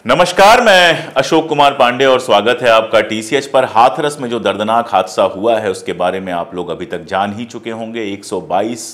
नमस्कार, मैं अशोक कुमार पांडे और स्वागत है आपका टीसीएच पर। हाथरस में जो दर्दनाक हादसा हुआ है उसके बारे में आप लोग अभी तक जान ही चुके होंगे। 122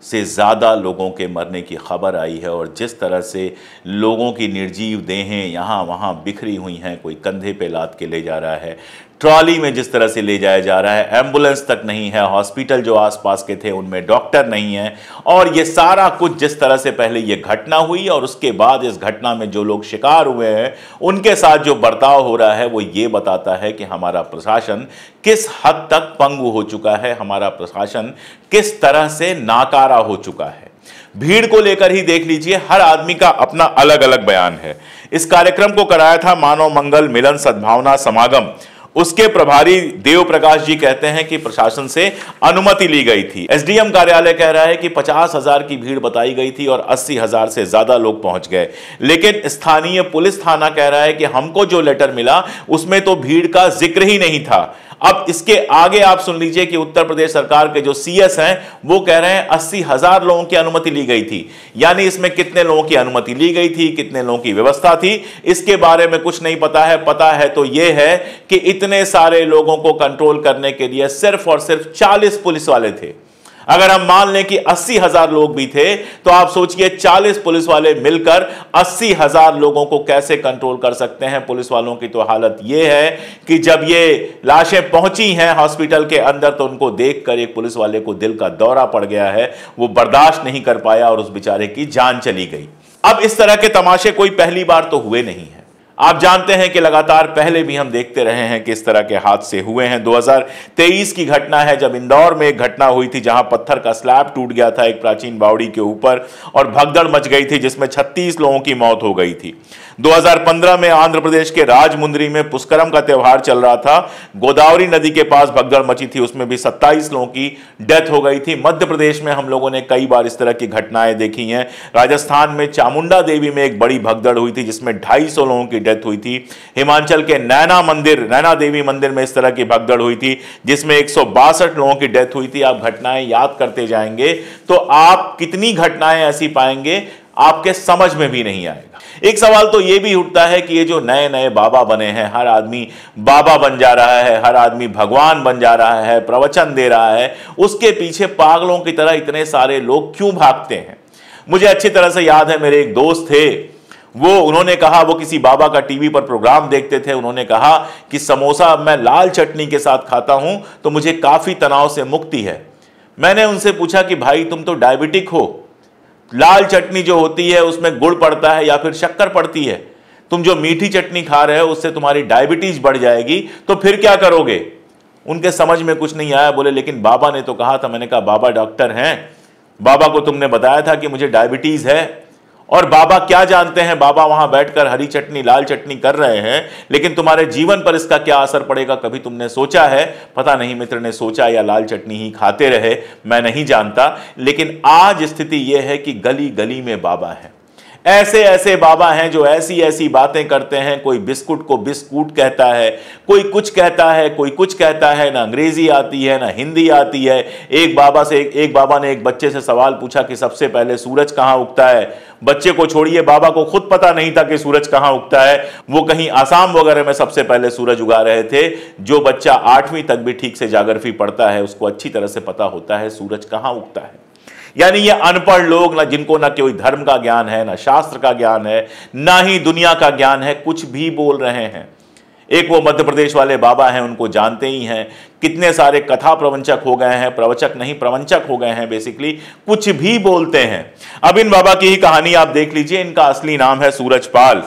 से ज़्यादा लोगों के मरने की खबर आई है और जिस तरह से लोगों की निर्जीव देहें यहाँ वहाँ बिखरी हुई हैं, कोई कंधे पे लाद के ले जा रहा है, ट्रॉली में जिस तरह से ले जाया जा रहा है, एम्बुलेंस तक नहीं है, हॉस्पिटल जो आसपास के थे उनमें डॉक्टर नहीं है, और ये सारा कुछ जिस तरह से पहले ये घटना हुई और उसके बाद इस घटना में जो लोग शिकार हुए हैं उनके साथ जो बर्ताव हो रहा है वो ये बताता है कि हमारा प्रशासन किस हद तक पंगु हो चुका है, हमारा प्रशासन किस तरह से नाकारा हो चुका है। भीड़ को लेकर ही देख लीजिए, हर आदमी का अपना अलग अलग बयान है। इस कार्यक्रम को कराया था मानव मंगल मिलन सद्भावना समागम। उसके प्रभारी देव प्रकाश जी कहते हैं कि प्रशासन से अनुमति ली गई थी। एसडीएम कार्यालय कह रहा है कि 50,000 की भीड़ बताई गई थी और 80,000 से ज्यादा लोग पहुंच गए, लेकिन स्थानीय पुलिस थाना कह रहा है कि हमको जो लेटर मिला उसमें तो भीड़ का जिक्र ही नहीं था। अब इसके आगे आप सुन लीजिए कि उत्तर प्रदेश सरकार के जो सीएस हैं वो कह रहे हैं 80,000 लोगों की अनुमति ली गई थी। यानी इसमें कितने लोगों की अनुमति ली गई थी, कितने लोगों की व्यवस्था थी, इसके बारे में कुछ नहीं पता है। पता है तो यह है कि इतने सारे लोगों को कंट्रोल करने के लिए सिर्फ और सिर्फ 40 पुलिस वाले थे। अगर हम मान लें कि 80,000 लोग भी थे तो आप सोचिए 40 पुलिस वाले मिलकर 80,000 लोगों को कैसे कंट्रोल कर सकते हैं। पुलिस वालों की तो हालत यह है कि जब ये लाशें पहुंची हैं हॉस्पिटल के अंदर तो उनको देखकर एक पुलिस वाले को दिल का दौरा पड़ गया है, वो बर्दाश्त नहीं कर पाया और उस बेचारे की जान चली गई। अब इस तरह के तमाशे कोई पहली बार तो हुए नहीं है। आप जानते हैं कि लगातार पहले भी हम देखते रहे हैं कि इस तरह के हादसे हुए हैं। 2023 की घटना है जब इंदौर में एक घटना हुई थी जहां पत्थर का स्लैब टूट गया था एक प्राचीन बावड़ी के ऊपर और भगदड़ मच गई थी जिसमें 36 लोगों की मौत हो गई थी। 2015 में आंध्र प्रदेश के राजमुंद्री में पुष्करम का त्यौहार चल रहा था, गोदावरी नदी के पास भगदड़ मची थी, उसमें भी 27 लोगों की डेथ हो गई थी। मध्य प्रदेश में हम लोगों ने कई बार इस तरह की घटनाएं देखी हैं। राजस्थान में चामुंडा देवी में एक बड़ी भगदड़ हुई थी जिसमें 250 लोगों की डेथ हुई थी। हिमाचल के नैना देवी मंदिर में इस तरह की भगदड़ हुई थी जिसमें 162 लोगों की डेथ हुई थी। आप घटनाएं याद करते जाएंगे तो आप कितनी घटनाएं ऐसी पाएंगे आपके समझ में भी नहीं आएगा। एक सवाल तो यह भी उठता है कि ये जो नए नए बाबा बने हैं, हर आदमी बाबा बन जा रहा है, हर आदमी भगवान बन जा रहा है, प्रवचन दे रहा है, उसके पीछे पागलों की तरह इतने सारे लोग क्यों भागते हैं। मुझे अच्छी तरह से याद है, मेरे एक दोस्त थे, उन्होंने कहा, वो किसी बाबा का टीवी पर प्रोग्राम देखते थे, उन्होंने कहा कि समोसा मैं लाल चटनी के साथ खाता हूं तो मुझे काफी तनाव से मुक्ति है। मैंने उनसे पूछा कि भाई तुम तो डायबिटिक हो, लाल चटनी जो होती है उसमें गुड़ पड़ता है या फिर शक्कर पड़ती है, तुम जो मीठी चटनी खा रहे हो उससे तुम्हारी डायबिटीज बढ़ जाएगी, तो फिर क्या करोगे। उनके समझ में कुछ नहीं आया। बोले लेकिन बाबा ने तो कहा था। मैंने कहा बाबा डॉक्टर हैं, बाबा को तुमने बताया था कि मुझे डायबिटीज है, और बाबा क्या जानते हैं, बाबा वहां बैठकर हरी चटनी लाल चटनी कर रहे हैं, लेकिन तुम्हारे जीवन पर इसका क्या असर पड़ेगा कभी तुमने सोचा है। पता नहीं मित्र ने सोचा या लाल चटनी ही खाते रहे, मैं नहीं जानता। लेकिन आज स्थिति यह है कि गली गली में बाबा है, ऐसे ऐसे बाबा हैं जो ऐसी ऐसी बातें करते हैं। कोई बिस्कुट को बिस्कुट कहता है, कोई कुछ कहता है, कोई कुछ कहता है, ना अंग्रेजी आती है ना हिंदी आती है। एक बाबा ने एक बच्चे से सवाल पूछा कि सबसे पहले सूरज कहां उगता है। बच्चे को छोड़िए, बाबा को खुद पता नहीं था कि सूरज कहां उगता है। वो कहीं आसाम वगैरह में सबसे पहले सूरज उगा रहे थे। जो बच्चा 8वीं तक भी ठीक से जाग्रफी पढ़ता है उसको अच्छी तरह से पता होता है सूरज कहां उगता है। यानी ये अनपढ़ लोग, ना जिनको ना कोई धर्म का ज्ञान है, ना शास्त्र का ज्ञान है, ना ही दुनिया का ज्ञान है, कुछ भी बोल रहे हैं। एक वो मध्य प्रदेश वाले बाबा हैं, उनको जानते ही हैं, कितने सारे कथा प्रवंचक हो गए हैं, प्रवचक नहीं प्रवंचक हो गए हैं, बेसिकली कुछ भी बोलते हैं। अब इन बाबा की ही कहानी आप देख लीजिए। इनका असली नाम है सूरजपाल,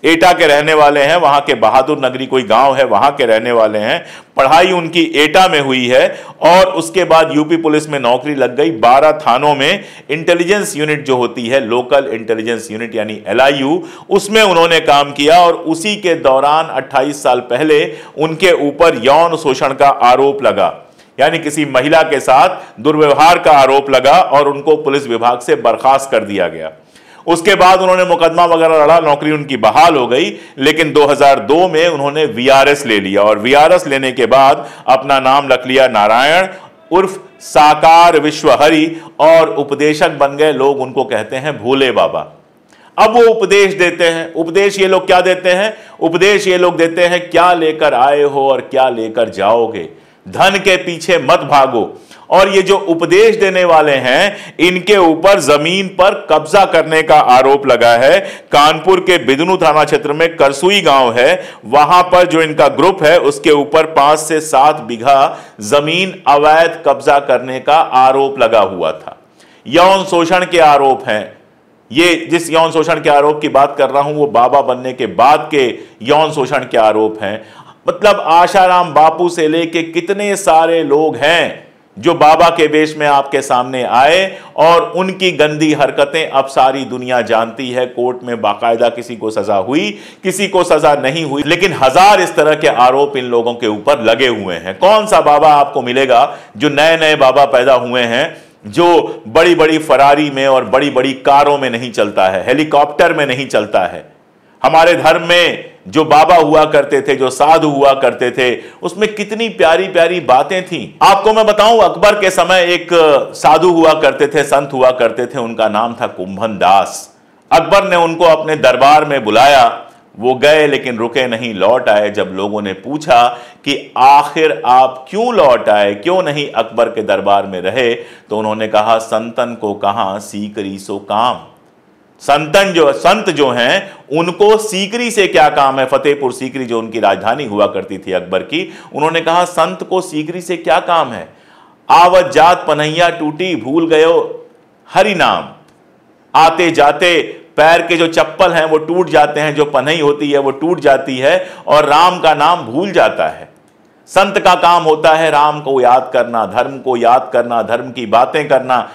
एटा के रहने वाले हैं, वहां के बहादुर नगरी कोई गांव है वहां के रहने वाले हैं। पढ़ाई उनकी एटा में हुई है और उसके बाद यूपी पुलिस में नौकरी लग गई। 12 थानों में इंटेलिजेंस यूनिट जो होती है, लोकल इंटेलिजेंस यूनिट यानी LIU, उसमें उन्होंने काम किया और उसी के दौरान 28 साल पहले उनके ऊपर यौन शोषण का आरोप लगा, यानी किसी महिला के साथ दुर्व्यवहार का आरोप लगा और उनको पुलिस विभाग से बर्खास्त कर दिया गया। उसके बाद उन्होंने मुकदमा वगैरह लड़ा, नौकरी उनकी बहाल हो गई, लेकिन 2002 में उन्होंने VRS ले लिया और VRS लेने के बाद अपना नाम रख लिया नारायण उर्फ साकार विश्वहरि और उपदेशक बन गए। लोग उनको कहते हैं भोले बाबा। अब वो उपदेश देते हैं। उपदेश ये लोग क्या देते हैं? उपदेश ये लोग देते हैं, क्या लेकर आए हो और क्या लेकर जाओगे, धन के पीछे मत भागो। और ये जो उपदेश देने वाले हैं, इनके ऊपर जमीन पर कब्जा करने का आरोप लगा है। कानपुर के बिदनू थाना क्षेत्र में करसुई गांव है, वहां पर जो इनका ग्रुप है उसके ऊपर 5 से 7 बीघा जमीन अवैध कब्जा करने का आरोप लगा हुआ था। यौन शोषण के आरोप हैं। ये जिस यौन शोषण के आरोप की बात कर रहा हूं वो बाबा बनने के बाद के यौन शोषण के आरोप हैं। मतलब आशाराम बापू से लेके कितने सारे लोग हैं जो बाबा के वेश में आपके सामने आए और उनकी गंदी हरकतें अब सारी दुनिया जानती है। कोर्ट में बाकायदा किसी को सजा हुई, किसी को सजा नहीं हुई, लेकिन हजार इस तरह के आरोप इन लोगों के ऊपर लगे हुए हैं। कौन सा बाबा आपको मिलेगा जो नए नए बाबा पैदा हुए हैं, जो बड़ी बड़ी फरारी में और बड़ी बड़ी कारों में नहीं चलता है, हेलीकॉप्टर में नहीं चलता है। हमारे धर्म में जो बाबा हुआ करते थे, जो साधु हुआ करते थे, उसमें कितनी प्यारी प्यारी बातें थीं। आपको मैं बताऊं, अकबर के समय एक साधु हुआ करते थे, संत हुआ करते थे, उनका नाम था कुंभन दास। अकबर ने उनको अपने दरबार में बुलाया, वो गए लेकिन रुके नहीं, लौट आए। जब लोगों ने पूछा कि आखिर आप क्यों लौट आए, क्यों नहीं अकबर के दरबार में रहे, तो उन्होंने कहा, संतन को कहां सीकरी सो काम। संत जो हैं उनको सीकरी से क्या काम है। फतेहपुर सीकरी जो उनकी राजधानी हुआ करती थी अकबर की, उन्होंने कहा संत को सीकरी से क्या काम है। आवत जात पनैया टूटी, भूल गयो हरि नाम। आते जाते पैर के जो चप्पल हैं वो टूट जाते हैं, जो पनई होती है वो टूट जाती है और राम का नाम भूल जाता है। संत का काम होता है राम को याद करना, धर्म को याद करना, धर्म की बातें करना,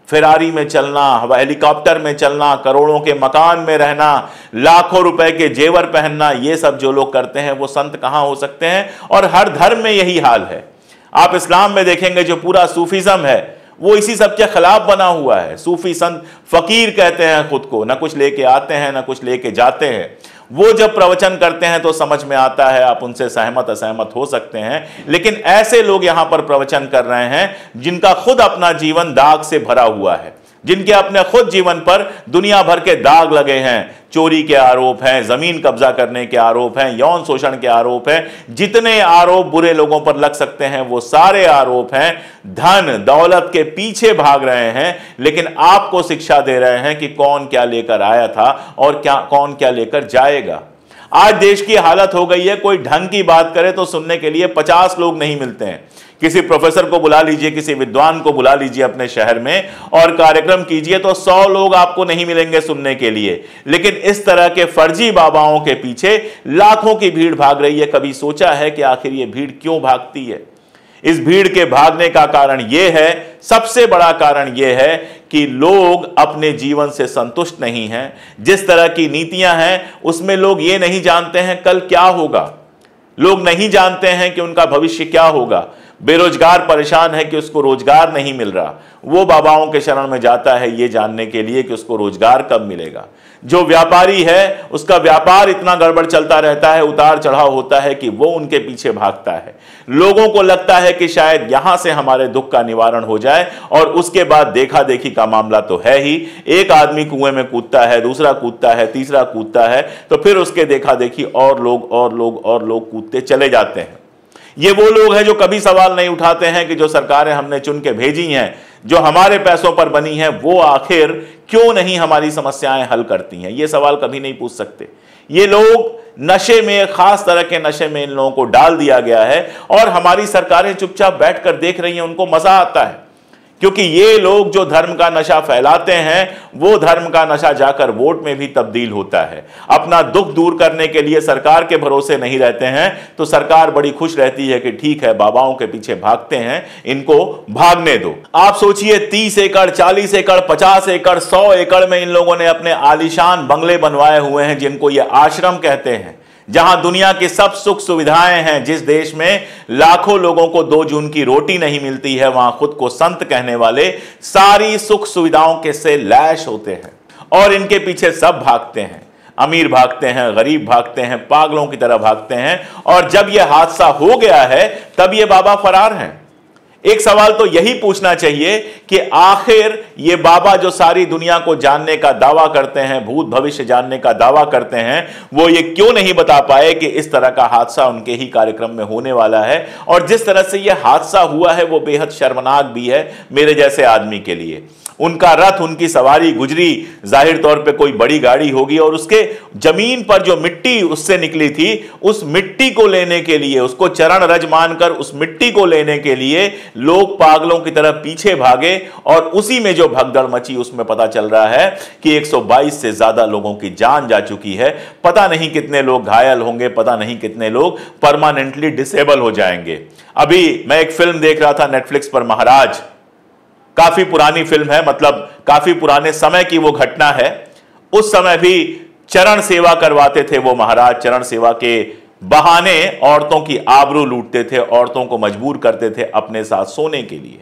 फेरारी में चलना, हेलीकॉप्टर में चलना, करोड़ों के मकान में रहना, लाखों रुपए के जेवर पहनना। ये सब जो लोग करते हैं वो संत कहां हो सकते हैं। और हर धर्म में यही हाल है। आप इस्लाम में देखेंगे जो पूरा सूफीज्म है वो इसी सब के खिलाफ बना हुआ है। सूफी संत फकीर कहते हैं खुद को, ना कुछ लेके आते हैं ना कुछ लेके जाते हैं। वो जब प्रवचन करते हैं तो समझ में आता है, आप उनसे सहमत असहमत हो सकते हैं, लेकिन ऐसे लोग यहां पर प्रवचन कर रहे हैं जिनका खुद अपना जीवन दाग से भरा हुआ है, जिनके अपने खुद जीवन पर दुनिया भर के दाग लगे हैं। चोरी के आरोप हैं, जमीन कब्जा करने के आरोप हैं, यौन शोषण के आरोप हैं। जितने आरोप बुरे लोगों पर लग सकते हैं वो सारे आरोप हैं। धन दौलत के पीछे भाग रहे हैं, लेकिन आपको शिक्षा दे रहे हैं कि कौन क्या लेकर आया था और कौन क्या लेकर जाएगा। आज देश की हालत हो गई है, कोई ढंग की बात करे तो सुनने के लिए 50 लोग नहीं मिलते हैं। किसी प्रोफेसर को बुला लीजिए, किसी विद्वान को बुला लीजिए अपने शहर में और कार्यक्रम कीजिए तो 100 लोग आपको नहीं मिलेंगे सुनने के लिए। लेकिन इस तरह के फर्जी बाबाओं के पीछे लाखों की भीड़ भाग रही है। कभी सोचा है कि आखिर ये भीड़ क्यों भागती है? इस भीड़ के भागने का कारण यह है, सबसे बड़ा कारण यह है कि लोग अपने जीवन से संतुष्ट नहीं हैं। जिस तरह की नीतियां हैं उसमें लोग ये नहीं जानते हैं कल क्या होगा। लोग नहीं जानते हैं कि उनका भविष्य क्या होगा। बेरोजगार परेशान है कि उसको रोजगार नहीं मिल रहा, वो बाबाओं के शरण में जाता है ये जानने के लिए कि उसको रोजगार कब मिलेगा। जो व्यापारी है उसका व्यापार इतना गड़बड़ चलता रहता है, उतार चढ़ाव होता है कि वो उनके पीछे भागता है। लोगों को लगता है कि शायद यहां से हमारे दुख का निवारण हो जाए और उसके बाद देखा देखी का मामला तो है ही। एक आदमी कुएं में कूदता है, दूसरा कूदता है, तीसरा कूदता है, तो फिर उसके देखा देखी और लोग कूदते चले जाते हैं। ये वो लोग हैं जो कभी सवाल नहीं उठाते हैं कि जो सरकारें हमने चुन के भेजी हैं, जो हमारे पैसों पर बनी हैं, वो आखिर क्यों नहीं हमारी समस्याएं हल करती हैं। ये सवाल कभी नहीं पूछ सकते। ये लोग नशे में, खास तरह के नशे में इन लोगों को डाल दिया गया है और हमारी सरकारें चुपचाप बैठकर देख रही हैं। उनको मजा आता है क्योंकि ये लोग जो धर्म का नशा फैलाते हैं वो धर्म का नशा जाकर वोट में भी तब्दील होता है। अपना दुख दूर करने के लिए सरकार के भरोसे नहीं रहते हैं तो सरकार बड़ी खुश रहती है कि ठीक है बाबाओं के पीछे भागते हैं, इनको भागने दो। आप सोचिए 30 एकड़, 40 एकड़, 50 एकड़, 100 एकड़ में इन लोगों ने अपने आलीशान बंगले बनवाए हुए हैं जिनको ये आश्रम कहते हैं, जहां दुनिया की सब सुख सुविधाएं हैं। जिस देश में लाखों लोगों को 2 जून की रोटी नहीं मिलती है, वहां खुद को संत कहने वाले सारी सुख सुविधाओं के से लैश होते हैं और इनके पीछे सब भागते हैं। अमीर भागते हैं, गरीब भागते हैं, पागलों की तरह भागते हैं। और जब यह हादसा हो गया है तब ये बाबा फरार हैं। एक सवाल तो यही पूछना चाहिए कि आखिर ये बाबा जो सारी दुनिया को जानने का दावा करते हैं, भूत भविष्य जानने का दावा करते हैं, वो ये क्यों नहीं बता पाए कि इस तरह का हादसा उनके ही कार्यक्रम में होने वाला है। और जिस तरह से यह हादसा हुआ है वो बेहद शर्मनाक भी है मेरे जैसे आदमी के लिए। उनका रथ, उनकी सवारी गुजरी, जाहिर तौर पे कोई बड़ी गाड़ी होगी, और उसके जमीन पर जो मिट्टी उससे निकली थी, उस मिट्टी को लेने के लिए, उसको चरण रज मानकर उस मिट्टी को लेने के लिए लोग पागलों की तरह पीछे भागे। और उसी में जो भगदड़ मची उसमें पता चल रहा है कि 122 से ज्यादा लोगों की जान जा चुकी है। पता नहीं कितने लोग घायल होंगे, पता नहीं कितने लोग परमानेंटली डिसेबल हो जाएंगे। अभी मैं एक फिल्म देख रहा था नेटफ्लिक्स पर, महाराज। काफी पुरानी फिल्म है, मतलब काफी पुराने समय की वो घटना है। उस समय भी चरण सेवा करवाते थे वो महाराज। चरण सेवा के बहाने औरतों की आबरू लूटते थे, औरतों को मजबूर करते थे अपने साथ सोने के लिए।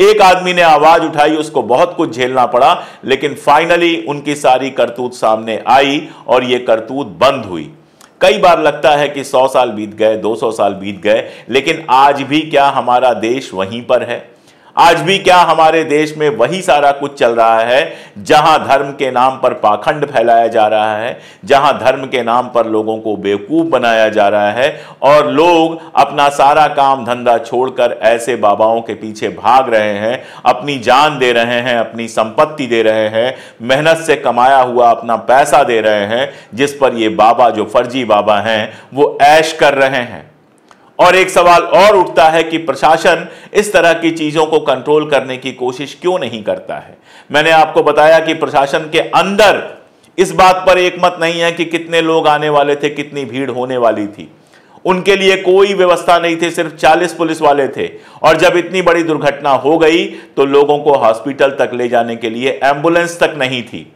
एक आदमी ने आवाज उठाई, उसको बहुत कुछ झेलना पड़ा, लेकिन फाइनली उनकी सारी करतूत सामने आई और ये करतूत बंद हुई। कई बार लगता है कि 100 साल बीत गए, 200 साल बीत गए, लेकिन आज भी क्या हमारा देश वहीं पर है? आज भी क्या हमारे देश में वही सारा कुछ चल रहा है जहां धर्म के नाम पर पाखंड फैलाया जा रहा है, जहां धर्म के नाम पर लोगों को बेवकूफ बनाया जा रहा है, और लोग अपना सारा काम धंधा छोड़कर ऐसे बाबाओं के पीछे भाग रहे हैं, अपनी जान दे रहे हैं, अपनी संपत्ति दे रहे हैं, मेहनत से कमाया हुआ अपना पैसा दे रहे हैं, जिस पर ये बाबा जो फर्जी बाबा हैं वो ऐश कर रहे हैं। और एक सवाल और उठता है कि प्रशासन इस तरह की चीजों को कंट्रोल करने की कोशिश क्यों नहीं करता है। मैंने आपको बताया कि प्रशासन के अंदर इस बात पर एक मत नहीं है कि कितने लोग आने वाले थे, कितनी भीड़ होने वाली थी। उनके लिए कोई व्यवस्था नहीं थी, सिर्फ 40 पुलिस वाले थे। और जब इतनी बड़ी दुर्घटना हो गई तो लोगों को हॉस्पिटल तक ले जाने के लिए एम्बुलेंस तक नहीं थी।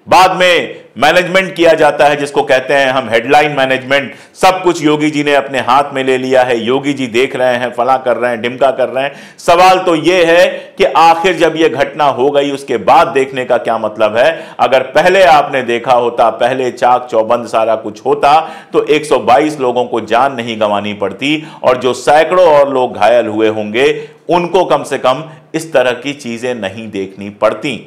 बाद में मैनेजमेंट किया जाता है, जिसको कहते हैं हम हेडलाइन मैनेजमेंट। सब कुछ योगी जी ने अपने हाथ में ले लिया है, योगी जी देख रहे हैं, फला कर रहे हैं, ढिमका कर रहे हैं। सवाल तो यह है कि आखिर जब यह घटना हो गई उसके बाद देखने का क्या मतलब है? अगर पहले आपने देखा होता, पहले चाक चौबंद सारा कुछ होता, तो 122 लोगों को जान नहीं गंवानी पड़ती, और जो सैकड़ों और लोग घायल हुए होंगे उनको कम से कम इस तरह की चीजें नहीं देखनी पड़ती।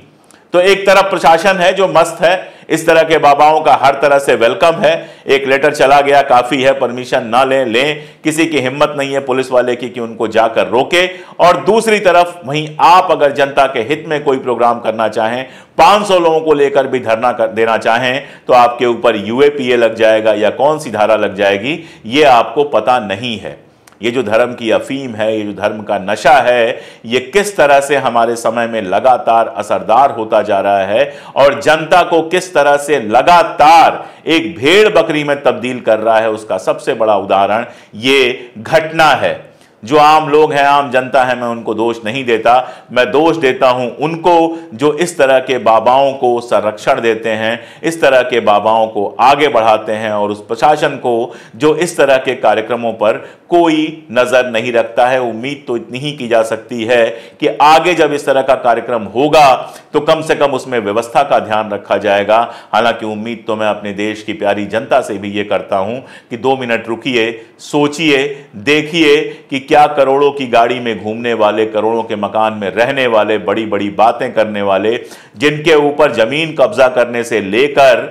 तो एक तरफ प्रशासन है जो मस्त है, इस तरह के बाबाओं का हर तरह से वेलकम है। एक लेटर चला गया, काफी है, परमिशन ना लें, किसी की हिम्मत नहीं है पुलिस वाले की कि उनको जाकर रोके। और दूसरी तरफ वहीं आप अगर जनता के हित में कोई प्रोग्राम करना चाहें, 500 लोगों को लेकर भी धरना देना चाहें, तो आपके ऊपर यूएपीए लग जाएगा या कौन सी धारा लग जाएगी ये आपको पता नहीं है। ये जो धर्म की अफीम है, ये जो धर्म का नशा है, ये किस तरह से हमारे समय में लगातार असरदार होता जा रहा है और जनता को किस तरह से लगातार एक भेड़ बकरी में तब्दील कर रहा है, उसका सबसे बड़ा उदाहरण ये घटना है। जो आम लोग हैं, आम जनता है, मैं उनको दोष नहीं देता, मैं दोष देता हूं उनको जो इस तरह के बाबाओं को संरक्षण देते हैं, इस तरह के बाबाओं को आगे बढ़ाते हैं, और उस प्रशासन को जो इस तरह के कार्यक्रमों पर कोई नजर नहीं रखता है। उम्मीद तो इतनी ही की जा सकती है कि आगे जब इस तरह का कार्यक्रम होगा तो कम से कम उसमें व्यवस्था का ध्यान रखा जाएगा। हालांकि उम्मीद तो मैं अपने देश की प्यारी जनता से भी ये करता हूं कि 2 मिनट रुकिए, सोचिए, देखिए कि क्या करोड़ों की गाड़ी में घूमने वाले, करोड़ों के मकान में रहने वाले, बड़ी बड़ी बातें करने वाले, जिनके ऊपर जमीन कब्जा करने से लेकर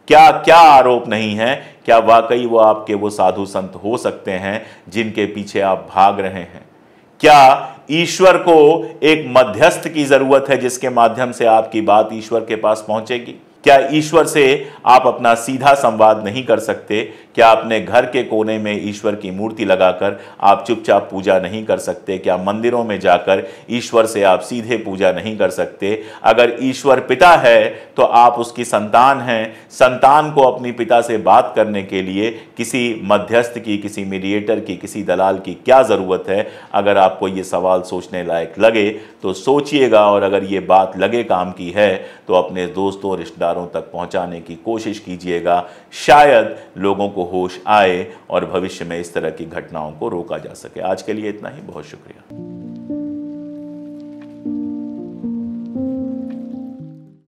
क्या क्या आरोप नहीं है, क्या वाकई वो आपके वो साधु संत हो सकते हैं जिनके पीछे आप भाग रहे हैं? क्या ईश्वर को एक मध्यस्थ की जरूरत है जिसके माध्यम से आपकी बात ईश्वर के पास पहुंचेगी? क्या ईश्वर से आप अपना सीधा संवाद नहीं कर सकते? क्या अपने घर के कोने में ईश्वर की मूर्ति लगाकर आप चुपचाप पूजा नहीं कर सकते? क्या मंदिरों में जाकर ईश्वर से आप सीधे पूजा नहीं कर सकते? अगर ईश्वर पिता है तो आप उसकी संतान हैं। संतान को अपनी पिता से बात करने के लिए किसी मध्यस्थ की, किसी मीडिएटर की, किसी दलाल की क्या ज़रूरत है? अगर आपको ये सवाल सोचने लायक लगे तो सोचिएगा, और अगर ये बात लगे काम की है तो अपने दोस्तों, रिश्तेदारों तक पहुंचाने की कोशिश कीजिएगा। शायद लोगों को होश आए और भविष्य में इस तरह की घटनाओं को रोका जा सके। आज के लिए इतना ही, बहुत शुक्रिया।